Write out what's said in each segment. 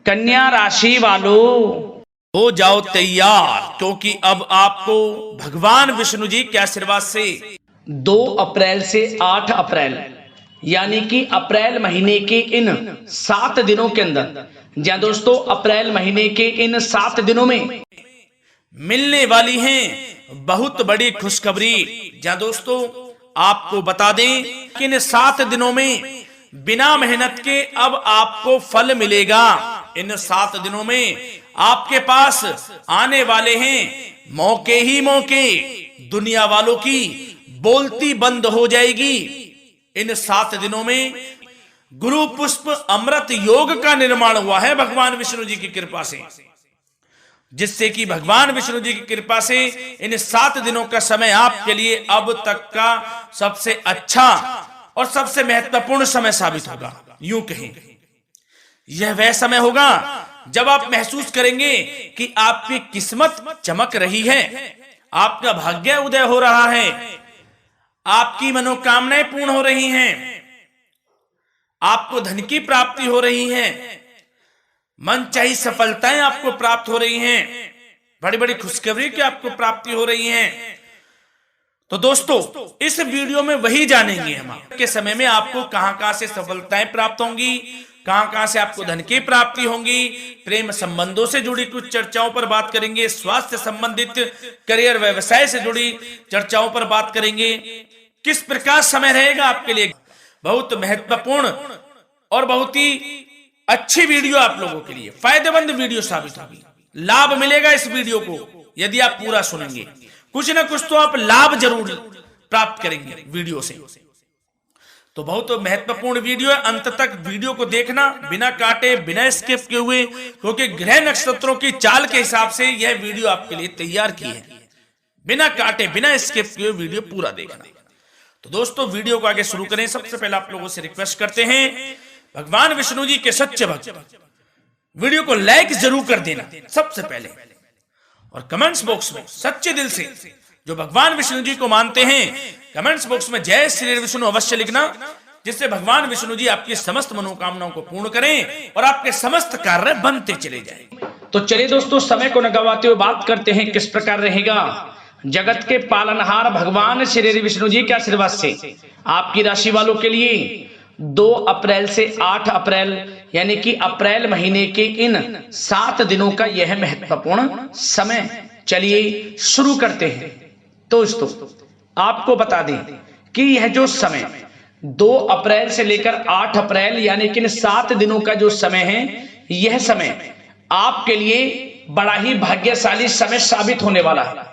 कन्या राशि वालों, हो जाओ तैयार, क्योंकि अब आपको भगवान विष्णु जी के आशीर्वाद से 2 अप्रैल से 8 अप्रैल यानी कि अप्रैल महीने के इन 7 दिनों के अंदर, जहाँ दोस्तों अप्रैल महीने के इन 7 दिनों में मिलने वाली हैं बहुत बड़ी खुशखबरी। जहाँ दोस्तों आपको बता दें कि इन 7 दिनों में बिना मेहनत के अब आपको फल मिलेगा। इन 7 दिनों में आपके पास आने वाले हैं मौके ही मौके। दुनिया वालों की बोलती बंद हो जाएगी। इन 7 दिनों में गुरु पुष्प अमृत योग का निर्माण हुआ है भगवान विष्णु जी की कृपा से, जिससे कि भगवान विष्णु जी की कृपा से इन 7 दिनों का समय आपके लिए अब तक का सबसे अच्छा और सबसे महत्वपूर्ण समय साबित होगा। यूं कहें, यह वह समय होगा जब आप महसूस करेंगे कि आपकी किस्मत चमक रही है, आपका भाग्य उदय हो रहा है, आपकी मनोकामनाएं पूर्ण हो रही हैं, आपको धन की प्राप्ति हो रही है, मनचाही सफलताएं आपको प्राप्त हो रही हैं, बड़ी बड़ी खुशखबरी की आपको प्राप्ति हो रही है। तो दोस्तों इस वीडियो में वही जानेंगे हम के समय में आपको कहां से सफलताएं प्राप्त होंगी, कहां से आपको धन की प्राप्ति होंगी, प्रेम संबंधों से जुड़ी कुछ चर्चाओं पर बात करेंगे, स्वास्थ्य संबंधित करियर व्यवसाय से जुड़ी चर्चाओं पर बात करेंगे। किस प्रकार समय रहेगा आपके लिए, बहुत महत्वपूर्ण और बहुत ही अच्छी वीडियो आप लोगों के लिए फायदेमंद वीडियो साबित होगी। लाभ मिलेगा इस वीडियो को यदि आप पूरा सुनेंगे, कुछ ना कुछ तो आप लाभ जरूर प्राप्त करेंगे वीडियो से। तो बहुत महत्वपूर्ण वीडियो है, अंत तक वीडियो को देखना बिना काटे बिना स्किप किए हुए, क्योंकि ग्रह नक्षत्रों की चाल के हिसाब से यह वीडियो आपके लिए तैयार की है। बिना काटे बिना स्किप किए वीडियो पूरा देखना। तो दोस्तों वीडियो को आगे शुरू करें। सबसे पहले आप लोगों से रिक्वेस्ट करते हैं, भगवान विष्णु जी के सच्चे भक्त वीडियो को लाइक जरूर कर देना सबसे पहले, और कमेंट्स बॉक्स में सच्चे दिल से जो भगवान विष्णु जी को मानते हैं कमेंट्स बॉक्स में जय श्री विष्णु अवश्य लिखना, जिससे भगवान विष्णु जी आपकी समस्त मनोकामनाओं को पूर्ण करें और आपके समस्त कार्य बनते चले जाएं। तो चलिए दोस्तों समय को न गवाते हुए बात करते हैं किस प्रकार रहेगा जगत के पालनहार भगवान श्री विष्णु जी के आशीर्वाद से आपकी राशि वालों के लिए 2 अप्रैल से 8 अप्रैल यानी कि अप्रैल महीने के इन 7 दिनों का यह महत्वपूर्ण समय। चलिए शुरू करते हैं। दोस्तों आपको बता दें कि यह जो समय 2 अप्रैल से लेकर 8 अप्रैल यानी कि इन 7 दिनों का जो समय है, यह समय आपके लिए बड़ा ही भाग्यशाली समय साबित होने वाला है,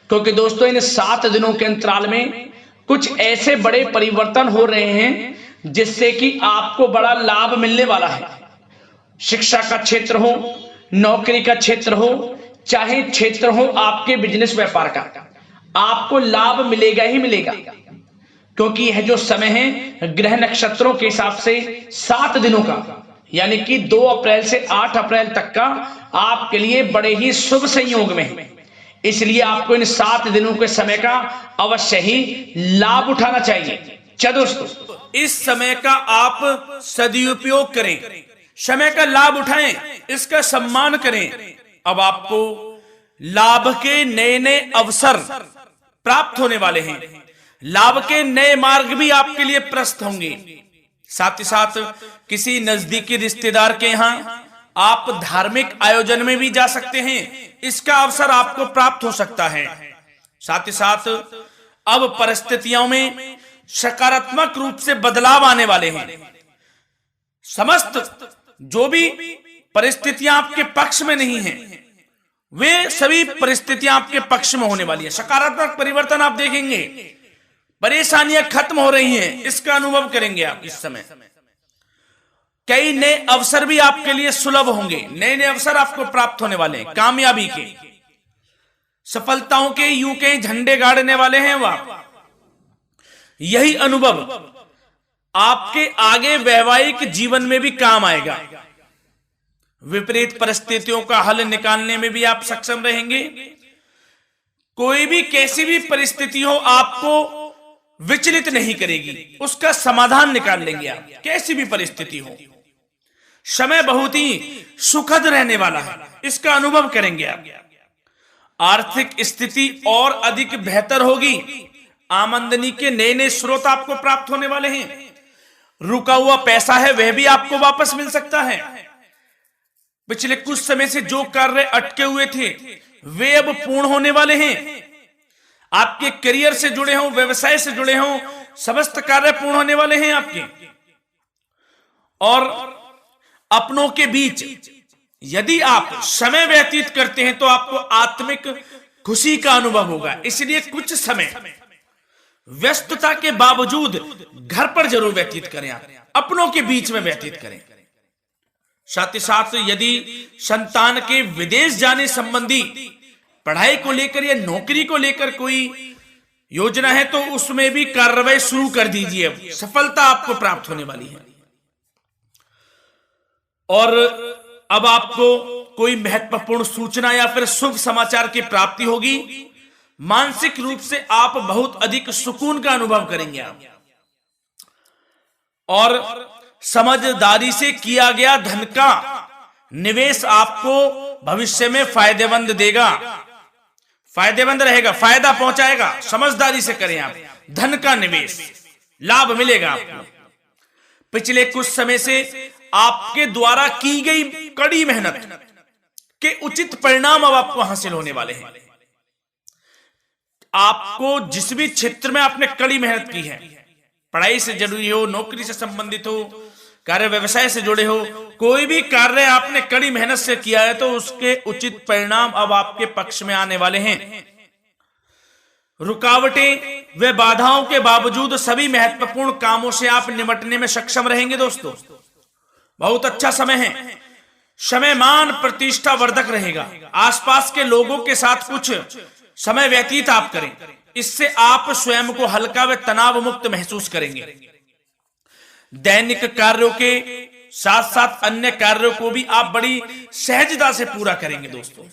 क्योंकि दोस्तों इन 7 दिनों के अंतराल में कुछ ऐसे बड़े परिवर्तन हो रहे हैं जिससे कि आपको बड़ा लाभ मिलने वाला है। शिक्षा का क्षेत्र हो, नौकरी का क्षेत्र हो, चाहे क्षेत्र हो आपके बिजनेस व्यापार का, आपको लाभ मिलेगा ही मिलेगा, क्योंकि यह जो समय है ग्रह नक्षत्रों के हिसाब से 7 दिनों का यानी कि 2 अप्रैल से 8 अप्रैल तक का आपके लिए बड़े ही शुभ संयोग में है। इसलिए आपको इन 7 दिनों के समय का अवश्य ही लाभ उठाना चाहिए। चलो दोस्तों इस समय का आप सदुपयोग करें, समय का लाभ उठाएं, इसका सम्मान करें। अब आपको लाभ के नए नए अवसर प्राप्त होने वाले हैं, लाभ के नए मार्ग भी आपके लिए प्रशस्त होंगे। साथ ही साथ किसी नजदीकी रिश्तेदार के यहाँ आप धार्मिक आयोजन में भी जा सकते हैं, इसका अवसर आपको प्राप्त हो सकता है। साथ ही साथ अब परिस्थितियों में सकारात्मक रूप से बदलाव आने वाले हैं। समस्त जो भी परिस्थितियां आपके पक्ष में नहीं हैं, वे सभी परिस्थितियां आपके पक्ष में होने वाली है। सकारात्मक परिवर्तन आप देखेंगे, परेशानियां खत्म हो रही हैं, इसका अनुभव करेंगे आप इस समय। कई नए अवसर भी आपके लिए सुलभ होंगे, नए नए अवसर आपको प्राप्त होने वाले हैं, कामयाबी के, सफलताओं के यूं के झंडे गाड़ने वाले हैं वह। यही अनुभव आपके आगे वैवाहिक जीवन में भी काम आएगा। विपरीत परिस्थितियों का हल निकालने में भी आप सक्षम रहेंगे। कोई भी कैसी भी परिस्थिति हो आपको विचलित नहीं करेगी, उसका समाधान निकाल लेंगे आप, कैसी भी परिस्थिति हो। समय बहुत ही सुखद रहने वाला है, इसका अनुभव करेंगे आप। आर्थिक स्थिति और अधिक बेहतर होगी। आमदनी के नए नए स्रोत आपको प्राप्त होने वाले हैं। रुका हुआ पैसा है वह भी आपको वापस मिल सकता है। पिछले कुछ समय से जो कार्य अटके हुए थे वे अब पूर्ण होने वाले हैं। आपके करियर से जुड़े हों, व्यवसाय से जुड़े हों, समस्त कार्य पूर्ण होने वाले हैं आपके। और अपनों के बीच यदि आप समय व्यतीत करते हैं तो आपको आत्मिक खुशी का अनुभव होगा। इसलिए कुछ समय व्यस्तता के बावजूद घर पर जरूर व्यतीत करें, आप अपनों के बीच में व्यतीत करें। साथ ही साथ यदि संतान के विदेश जाने संबंधी पढ़ाई को लेकर या नौकरी को लेकर कोई योजना है तो उसमें भी कार्रवाई शुरू कर दीजिए। अब सफलता आपको प्राप्त होने वाली है। और अब आपको कोई महत्वपूर्ण सूचना या फिर शुभ समाचार की प्राप्ति होगी। मानसिक रूप से आप बहुत अधिक सुकून का अनुभव करेंगे आप। और समझदारी से किया गया धन का निवेश आपको भविष्य में फायदेमंद देगा, फायदेमंद रहेगा, फायदा पहुंचाएगा। समझदारी से करें आप धन का निवेश, लाभ मिलेगा आपको। पिछले कुछ समय से आपके द्वारा की गई कड़ी मेहनत के उचित परिणाम अब आपको हासिल होने वाले हैं। आपको जिस भी क्षेत्र में आपने कड़ी मेहनत की है, पढ़ाई से जुड़ी हो, नौकरी से संबंधित हो, कार्य व्यवसाय से जुड़े हो, कोई भी कार्य आपने कड़ी मेहनत से किया है तो उसके उचित परिणाम अब आपके पक्ष में आने वाले हैं। रुकावटें व बाधाओं के बावजूद सभी महत्वपूर्ण कामों से आप निपटने में सक्षम रहेंगे। दोस्तों बहुत अच्छा समय है। समय मान प्रतिष्ठा वर्धक रहेगा। आसपास के लोगों के साथ कुछ समय व्यतीत आप करें, इससे आप स्वयं को हल्का व तनाव मुक्त महसूस करेंगे। दैनिक कार्यों के साथ साथ अन्य कार्यों को भी आप बड़ी सहजता से पूरा करेंगे दोस्तों।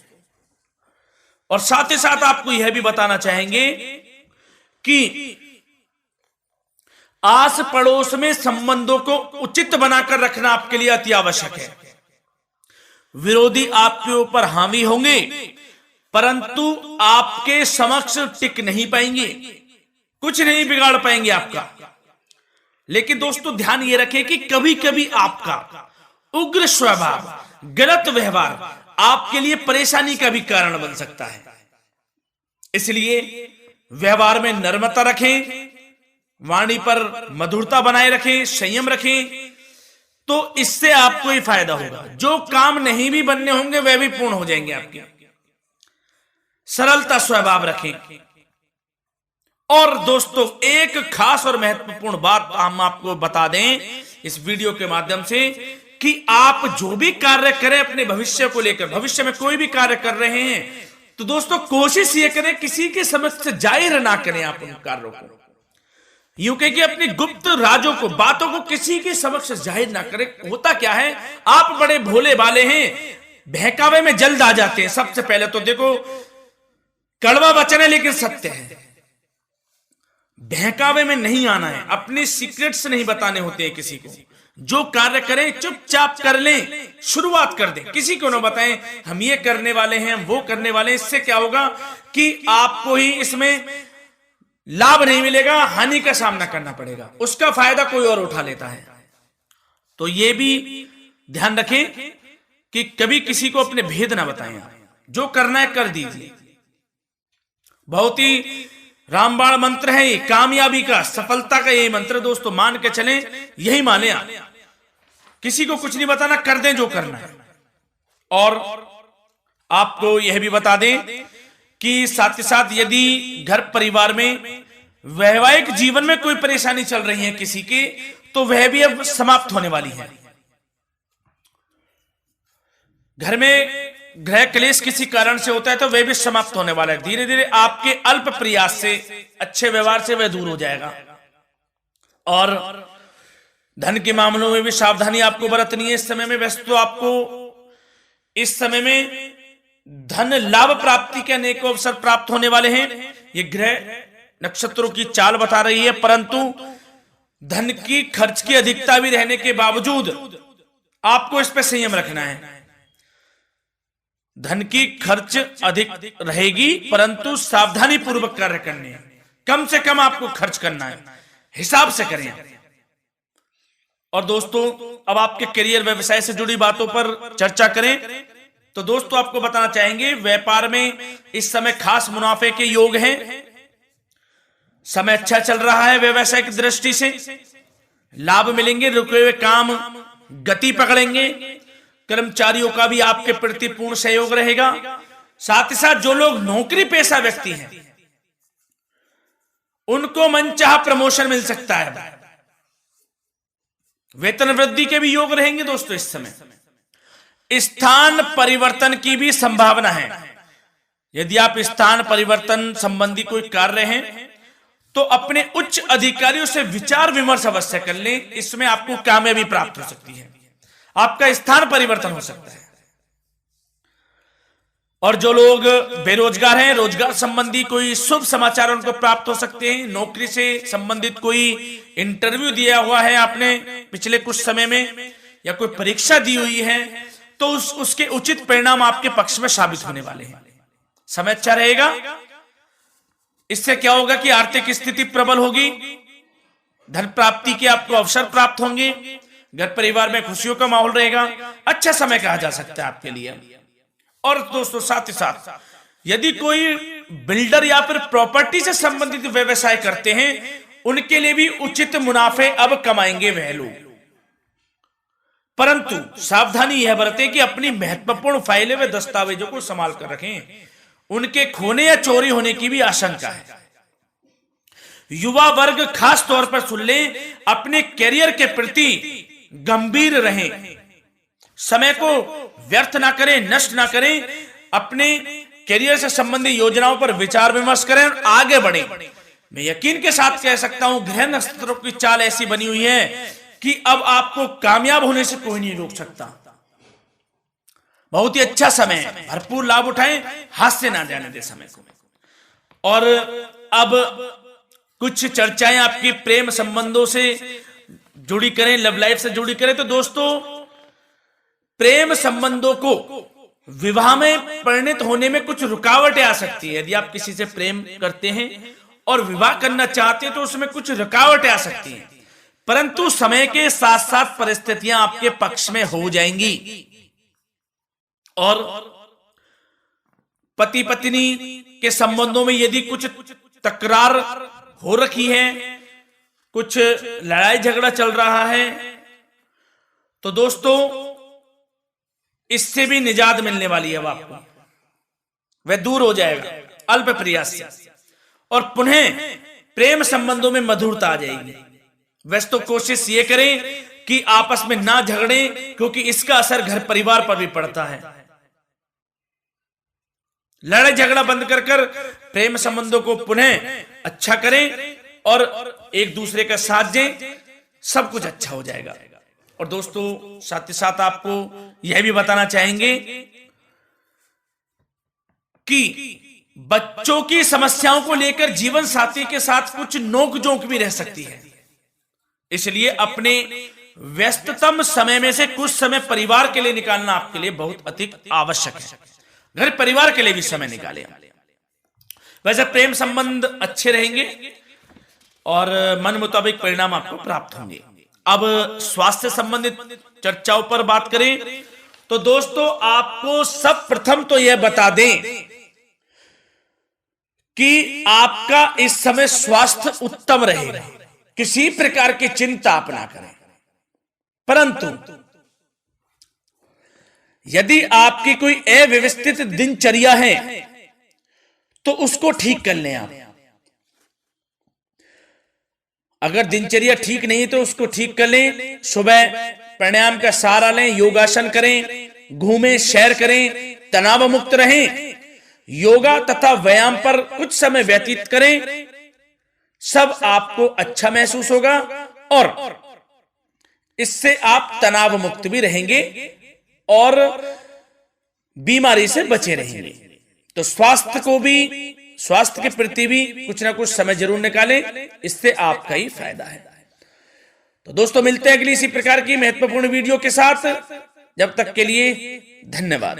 और साथ ही साथ आपको यह भी बताना चाहेंगे कि आस पड़ोस में संबंधों को उचित बनाकर रखना आपके लिए अति आवश्यक है। विरोधी आपके ऊपर हावी होंगे परंतु आपके समक्ष टिक नहीं पाएंगे, कुछ नहीं बिगाड़ पाएंगे आपका। लेकिन दोस्तों ध्यान ये रखें कि कभी कभी आपका उग्र स्वभाव, गलत व्यवहार आपके लिए परेशानी का भी कारण बन सकता है। इसलिए व्यवहार में नम्रता रखें, वाणी पर मधुरता बनाए रखें, संयम रखें, तो इससे आपको ही फायदा होगा। जो काम नहीं भी बनने होंगे वह भी पूर्ण हो जाएंगे आपके। सरलता स्वभाव रखें। और दोस्तों एक खास और महत्वपूर्ण बात हम आपको बता दें इस वीडियो के माध्यम से कि आप जो भी कार्य करें अपने भविष्य को लेकर, भविष्य में कोई भी कार्य कर रहे हैं तो दोस्तों कोशिश ये करें किसी के समक्ष जाहिर ना करें आप उन कार्यों को। यूं कह के अपनी गुप्त राजों को, बातों को किसी के समक्ष जाहिर ना करें। होता क्या है, आप बड़े भोले भाले हैं, बहकावे में जल्द आ जाते हैं। सबसे पहले तो देखो कड़वा वचन है लेकिन सत्य है। बहकावे में नहीं आना है, अपने सीक्रेट्स नहीं बताने होते हैं किसी को। जो कार्य करें चुपचाप कर लें, शुरुआत कर दें, किसी को ना बताएं हम ये करने वाले हैं, हम वो करने वाले हैं। इससे क्या होगा कि आपको ही इसमें लाभ नहीं मिलेगा, हानि का सामना करना पड़ेगा, उसका फायदा कोई और उठा लेता है। तो ये भी ध्यान रखें कि कभी किसी को अपने भेद ना बताएं। जो करना है कर दीजिए। बहुत ही रामबाण मंत्र है ये, कामयाबी का, सफलता का यही मंत्र दोस्तों। मान के चलें, यही माने आप। किसी को कुछ नहीं बताना, कर दें जो करना है। और आपको यह भी बता दें कि साथ ही साथ यदि घर परिवार में वैवाहिक जीवन में कोई परेशानी चल रही है किसी के, तो वह भी अब समाप्त होने वाली है। घर में गृह क्लेश किसी कारण से होता है तो वह भी समाप्त होने वाला है। धीरे धीरे आपके अल्प प्रयास से, अच्छे व्यवहार से वह दूर हो जाएगा। और धन के मामलों में भी सावधानी आपको बरतनी है इस समय में। वैसे तो आपको इस समय में धन लाभ प्राप्ति के अनेक अवसर प्राप्त होने वाले हैं। ये ग्रह नक्षत्रों की चाल बता रही है, परंतु धन की खर्च की अधिकता भी रहने के बावजूद आपको इस पर संयम रखना है। धन की खर्च अधिक रहेगी, परंतु सावधानी पूर्वक कार्य करने हैं। कम से कम आपको खर्च करना है, हिसाब से करें। और दोस्तों, अब आपके करियर व्यवसाय से जुड़ी बातों पर चर्चा करें तो दोस्तों आपको बताना चाहेंगे, व्यापार में इस समय खास मुनाफे के योग हैं। समय अच्छा चल रहा है, व्यवसाय की दृष्टि से लाभ मिलेंगे, रुके हुए काम गति पकड़ेंगे। कर्मचारियों का भी आपके प्रति पूर्ण सहयोग रहेगा। साथ ही साथ जो लोग नौकरी पेशा व्यक्ति हैं उनको मनचाहा प्रमोशन मिल सकता है। वेतन वृद्धि के भी योग रहेंगे दोस्तों। इस समय स्थान परिवर्तन की भी संभावना है। यदि आप स्थान परिवर्तन संबंधी कोई कार्य हैं तो अपने उच्च अधिकारियों से विचार विमर्श अवश्य कर लें। इसमें आपको कामयाबी प्राप्त हो सकती है, आपका स्थान परिवर्तन हो सकता है। और जो लोग बेरोजगार हैं, रोजगार संबंधी कोई शुभ समाचार उनको प्राप्त हो सकते हैं। नौकरी से संबंधित कोई इंटरव्यू दिया हुआ है आपने पिछले कुछ समय में, या कोई परीक्षा दी हुई है, तो उसके उचित परिणाम आपके पक्ष में साबित होने वाले हैं। समय अच्छा रहेगा। इससे क्या होगा कि आर्थिक स्थिति प्रबल होगी, धन प्राप्ति के आपको अवसर प्राप्त होंगे, घर परिवार में खुशियों का माहौल रहेगा। अच्छा समय कहा जा सकता है आपके लिए। और दोस्तों साथ ही साथ यदि कोई बिल्डर या फिर प्रॉपर्टी से संबंधित व्यवसाय करते हैं, उनके लिए भी उचित मुनाफे अब कमाएंगे वह लोग। परंतु सावधानी यह बरतें कि अपनी महत्वपूर्ण फाइलें व दस्तावेजों को संभाल कर रखें, उनके खोने या चोरी होने की भी आशंका है। युवा वर्ग खास तौर पर सुन लें, अपने करियर के प्रति गंभीर रहें, समय को व्यर्थ ना करें, नष्ट ना करें। अपने करियर से संबंधित योजनाओं पर विचार विमर्श करें और आगे बढ़ें। मैं यकीन के साथ कह सकता हूं, ग्रह नक्षत्रों की चाल ऐसी बनी हुई है कि अब आपको कामयाब होने से कोई नहीं रोक सकता। बहुत ही अच्छा समय है, भरपूर लाभ उठाएं, हाथ से ना जाने दे समय को। और अब कुछ चर्चाएं आपकी प्रेम संबंधों से जुड़ी करें, लव लाइफ से जुड़ी करें। तो दोस्तों, प्रेम संबंधों को विवाह में परिणत होने में कुछ रुकावटें आ सकती है। यदि आप किसी से प्रेम करते हैं और विवाह करना चाहते हैं तो उसमें कुछ रुकावटें आ सकती हैं, परंतु समय के साथ साथ परिस्थितियां आपके पक्ष में हो जाएंगी। और पति पत्नी के संबंधों में यदि कुछ तकरार हो रखी है, कुछ लड़ाई झगड़ा चल रहा है, तो दोस्तों इससे भी निजात मिलने वाली है। अब आपको वह दूर हो जाएगा अल्प प्रयास से, और पुनः प्रेम संबंधों में मधुरता आ जाएगी। वैसे तो कोशिश ये करें कि आपस में ना झगड़े, क्योंकि इसका असर घर परिवार पर भी पड़ता है। लड़ाई झगड़ा बंद कर कर प्रेम संबंधों को पुनः अच्छा करें और एक दूसरे का साथ दें, सब कुछ अच्छा हो जाएगा। और दोस्तों साथ ही साथ आपको यह भी बताना चाहेंगे कि बच्चों की समस्याओं को लेकर जीवन साथी के साथ कुछ नोकझोंक भी रह सकती है। इसलिए अपने व्यस्ततम समय में से कुछ समय परिवार के लिए निकालना आपके लिए बहुत अधिक आवश्यक है। घर परिवार के लिए भी समय निकालें। वैसे प्रेम संबंध अच्छे रहेंगे और मन मुताबिक परिणाम आपको प्राप्त होंगे। अब स्वास्थ्य संबंधित चर्चाओं पर बात करें तो दोस्तों, आपको सब प्रथम तो यह बता दें कि आपका इस समय स्वास्थ्य उत्तम रहेगा, किसी प्रकार की चिंता आप ना करें। परंतु यदि आपकी कोई अव्यवस्थित दिनचर्या है तो उसको ठीक कर लें आप। अगर दिनचर्या ठीक नहीं तो उसको ठीक कर लें। सुबह प्राणायाम का सहारा लें, योगासन करें, घूमें, सैर करें, तनाव मुक्त रहें, योगा तथा व्यायाम पर कुछ समय व्यतीत करें। सब आपको अच्छा महसूस होगा और इससे आप तनाव मुक्त भी रहेंगे और बीमारी से बचे रहेंगे। तो स्वास्थ्य के प्रति भी कुछ ना कुछ समय जरूर निकालें, इससे आपका ही फायदा है। तो दोस्तों मिलते हैं अगली इसी प्रकार की महत्वपूर्ण वीडियो के साथ। जब तक के लिए धन्यवाद।